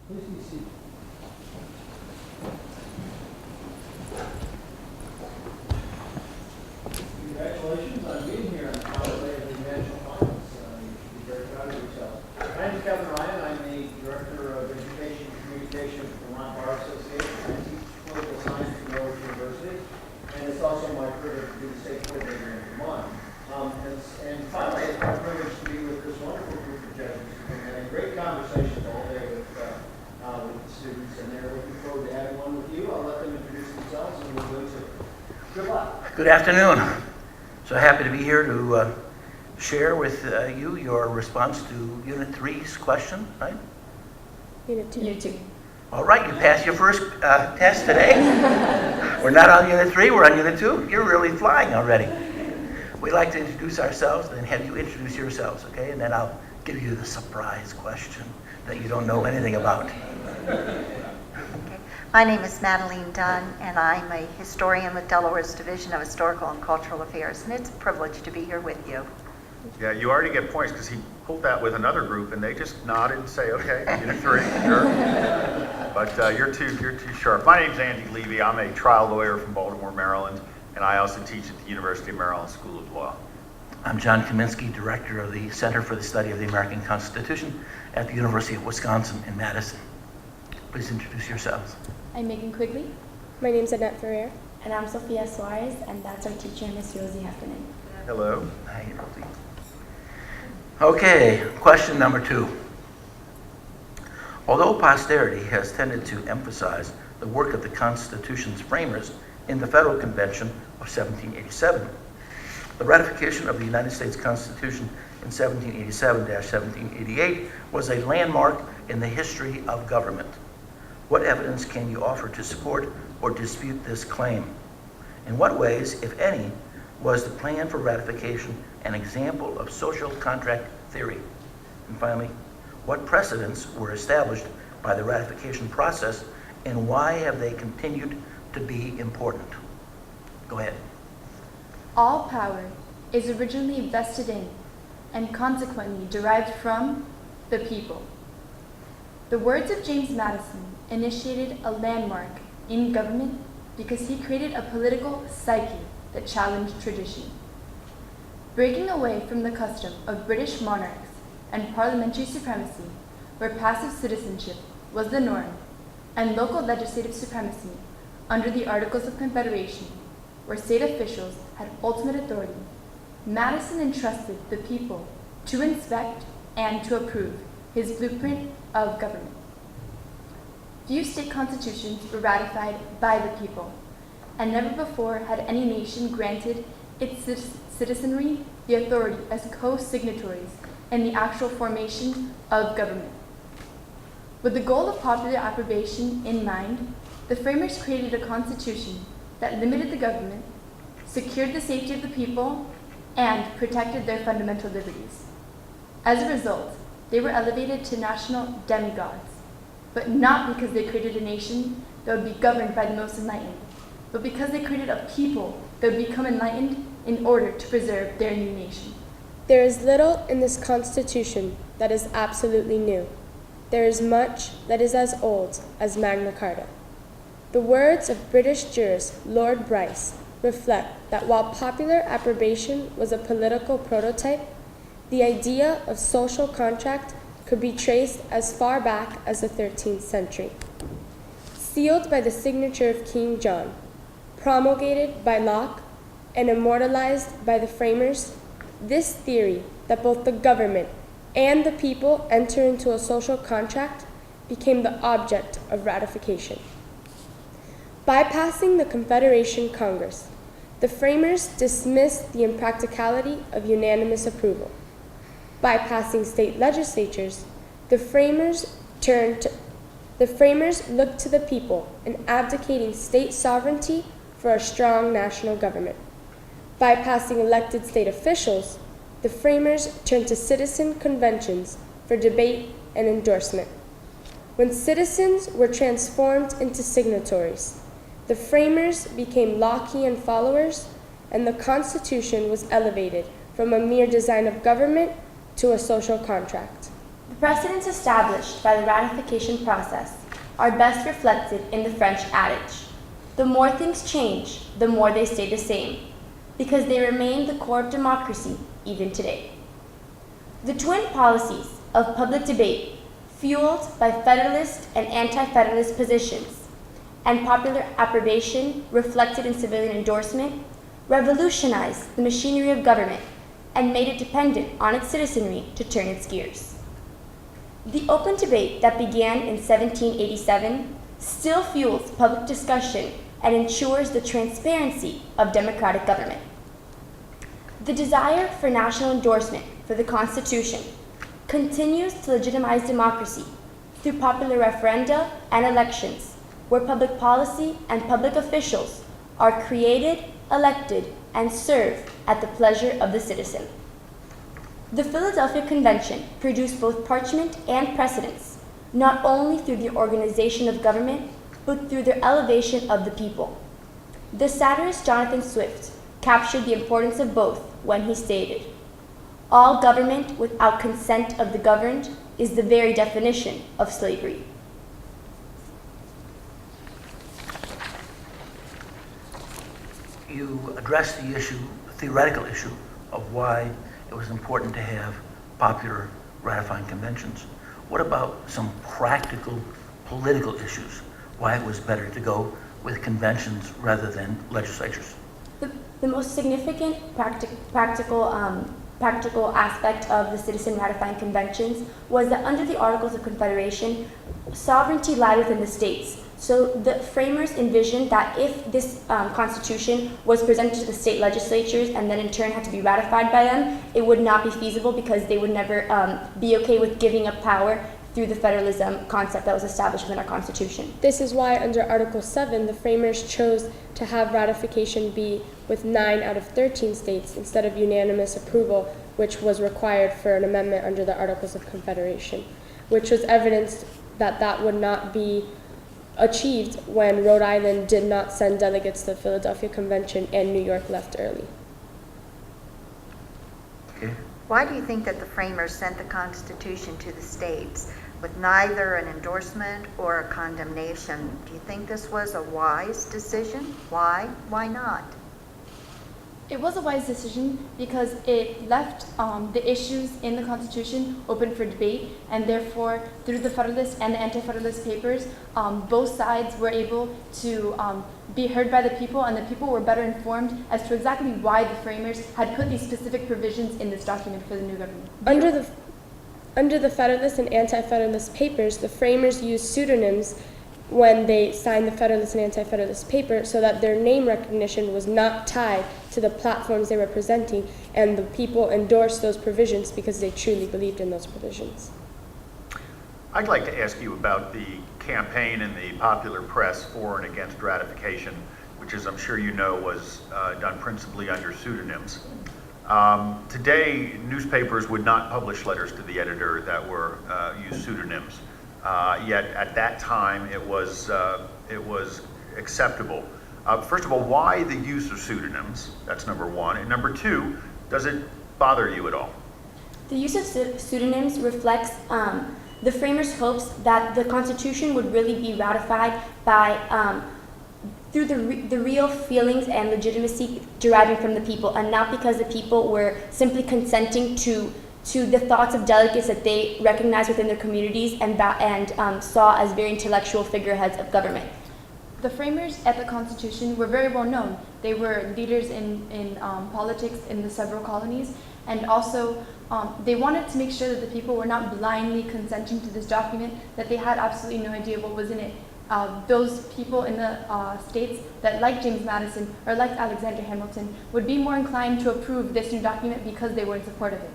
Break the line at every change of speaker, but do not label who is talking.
Please be seated. Congratulations on being here on the final day of the National Finals. You should be very proud of yourself. My name is Kevin Ryan. I'm the Director of Education and Communication for the Vermont Bar Association. I teach political science at Norwich University, and it's also my privilege to be the state coordinator in Vermont. And finally, it's my privilege to be with this wonderful group of judges who've been having great conversations all day with the students, and they're looking forward to having one with you. I'll let them introduce themselves, and we'll go to good luck.
Good afternoon. So happy to be here to share with you your response to Unit 3's question, right?
Unit 2.
Unit 2.
All right, you passed your first test today. We're not on Unit 3, we're on Unit 2. You're really flying already. We'd like to introduce ourselves and have you introduce yourselves, okay? And then I'll give you the surprise question that you don't know anything about.
My name is Madeline Dunn, and I'm a historian with Delaware's Division of Historical and Cultural Affairs, and it's a privilege to be here with you.
Yeah, you already get points because he pulled that with another group and they just nodded and say, okay, Unit 3, sure. But you're too sharp. My name's Andy Levy. I'm a trial lawyer from Baltimore, Maryland, and I also teach at the University of Maryland School of Law.
I'm John Kaminsky, Director of the Center for the Study of the American Constitution at the University of Wisconsin in Madison. Please introduce yourselves.
I'm Megan Quigley.
My name's Annette Ferrer.
And I'm Sophia Suarez, and that's our teacher, Miss Rosie Heffernan.
Hello.
Hi, Rosie. Okay, question number 2. Although posterity has tended to emphasize the work of the Constitution's framers in the Federal Convention of 1787, the ratification of the United States Constitution in 1787-1788 was a landmark in the history of government. What evidence can you offer to support or dispute this claim? In what ways, if any, was the plan for ratification an example of social contract theory? And finally, what precedents were established by the ratification process, and why have they continued to be important? Go ahead.
All power is originally vested in, and consequently derived from, the people. The words of James Madison initiated a landmark in government because he created a political psyche that challenged tradition. Breaking away from the custom of British monarchs and parliamentary supremacy, where passive citizenship was the norm, and local legislative supremacy under the Articles of Confederation, where state officials had ultimate authority, Madison entrusted the people to inspect and to approve his blueprint of government. Few state constitutions were ratified by the people, and never before had any nation granted its citizenry the authority as co-signatories in the actual formation of government. With the goal of popular approbation in mind, the framers created a constitution that limited the government, secured the safety of the people, and protected their fundamental liberties. As a result, they were elevated to national demigods, but not because they created a nation that would be governed by the most enlightened, but because they created a people that would become enlightened in order to preserve their new nation.
There is little in this Constitution that is absolutely new. There is much that is as old as Magna Carta. The words of British jurist Lord Bryce reflect that while popular approbation was a political prototype, the idea of social contract could be traced as far back as the 13th century. Sealed by the signature of King John, promulgated by Locke, and immortalized by the framers, this theory that both the government and the people enter into a social contract became the object of ratification. Bypassing the Confederation Congress, the framers dismissed the impracticality of unanimous approval. Bypassing state legislatures, the framers looked to the people in abdicating state sovereignty for a strong national government. Bypassing elected state officials, the framers turned to citizen conventions for debate and endorsement. When citizens were transformed into signatories, the framers became Lockean followers, and the Constitution was elevated from a mere design of government to a social contract. The precedents established by the ratification process are best reflected in the French adage, the more things change, the more they stay the same, because they remain the core of democracy even today. The twin policies of public debate, fueled by Federalist and anti-Federalist positions, and popular approbation reflected in civilian endorsement, revolutionized the machinery of government and made it dependent on its citizenry to turn its gears. The open debate that began in 1787 still fuels public discussion and ensures the transparency of democratic government. The desire for national endorsement for the Constitution continues to legitimize democracy through popular referenda and elections, where public policy and public officials are created, elected, and serve at the pleasure of the citizen. The Philadelphia Convention produced both parchment and precedents, not only through the organization of government, but through the elevation of the people. The satirist Jonathan Swift captured the importance of both when he stated, "All government without consent of the governed is the very definition of slavery."
You addressed the issue, the theoretical issue, of why it was important to have popular ratifying conventions. What about some practical political issues? Why it was better to go with conventions rather than legislatures?
The most significant practical aspect of the citizen ratifying conventions was that under the Articles of Confederation, sovereignty lied within the states. So the framers envisioned that if this constitution was presented to the state legislatures and then in turn had to be ratified by them, it would not be feasible because they would never be okay with giving up power through the federalism concept that was established within our Constitution.
This is why under Article 7, the framers chose to have ratification be with 9 out of 13 states instead of unanimous approval, which was required for an amendment under the Articles of Confederation, which was evidence that that would not be achieved when Rhode Island did not send delegates to the Philadelphia Convention and New York left early.
Okay.
Why do you think that the framers sent the Constitution to the states with neither an endorsement or a condemnation? Do you think this was a wise decision? Why? Why not?
It was a wise decision because it left the issues in the Constitution open for debate, and therefore, through the Federalist and the Anti-Federalist papers, both sides were able to be heard by the people, and the people were better informed as to exactly why the framers had put these specific provisions in this document for the new government.
Under the Federalist and Anti-Federalist papers, the framers used pseudonyms when they signed the Federalist and Anti-Federalist paper so that their name recognition was not tied to the platforms they were presenting, and the people endorsed those provisions because they truly believed in those provisions.
I'd like to ask you about the campaign in the popular press for and against ratification, which, as I'm sure you know, was done principally under pseudonyms. Today, newspapers would not publish letters to the editor that were use pseudonyms. Yet at that time, it was acceptable. First of all, why the use of pseudonyms? That's number one. And number two, does it bother you at all?
The use of pseudonyms reflects the framers' hopes that the Constitution would really be ratified by through the real feelings and legitimacy deriving from the people, and not because the people were simply consenting to the thoughts of delegates that they recognized within their communities and saw as very intellectual figureheads of government.
The framers at the Constitution were very well known. They were leaders in politics in the several colonies, and also they wanted to make sure that the people were not blindly consenting to this document, that they had absolutely no idea what was in it. Those people in the states that, like James Madison or like Alexander Hamilton, would be more inclined to approve this new document because they were in support of it.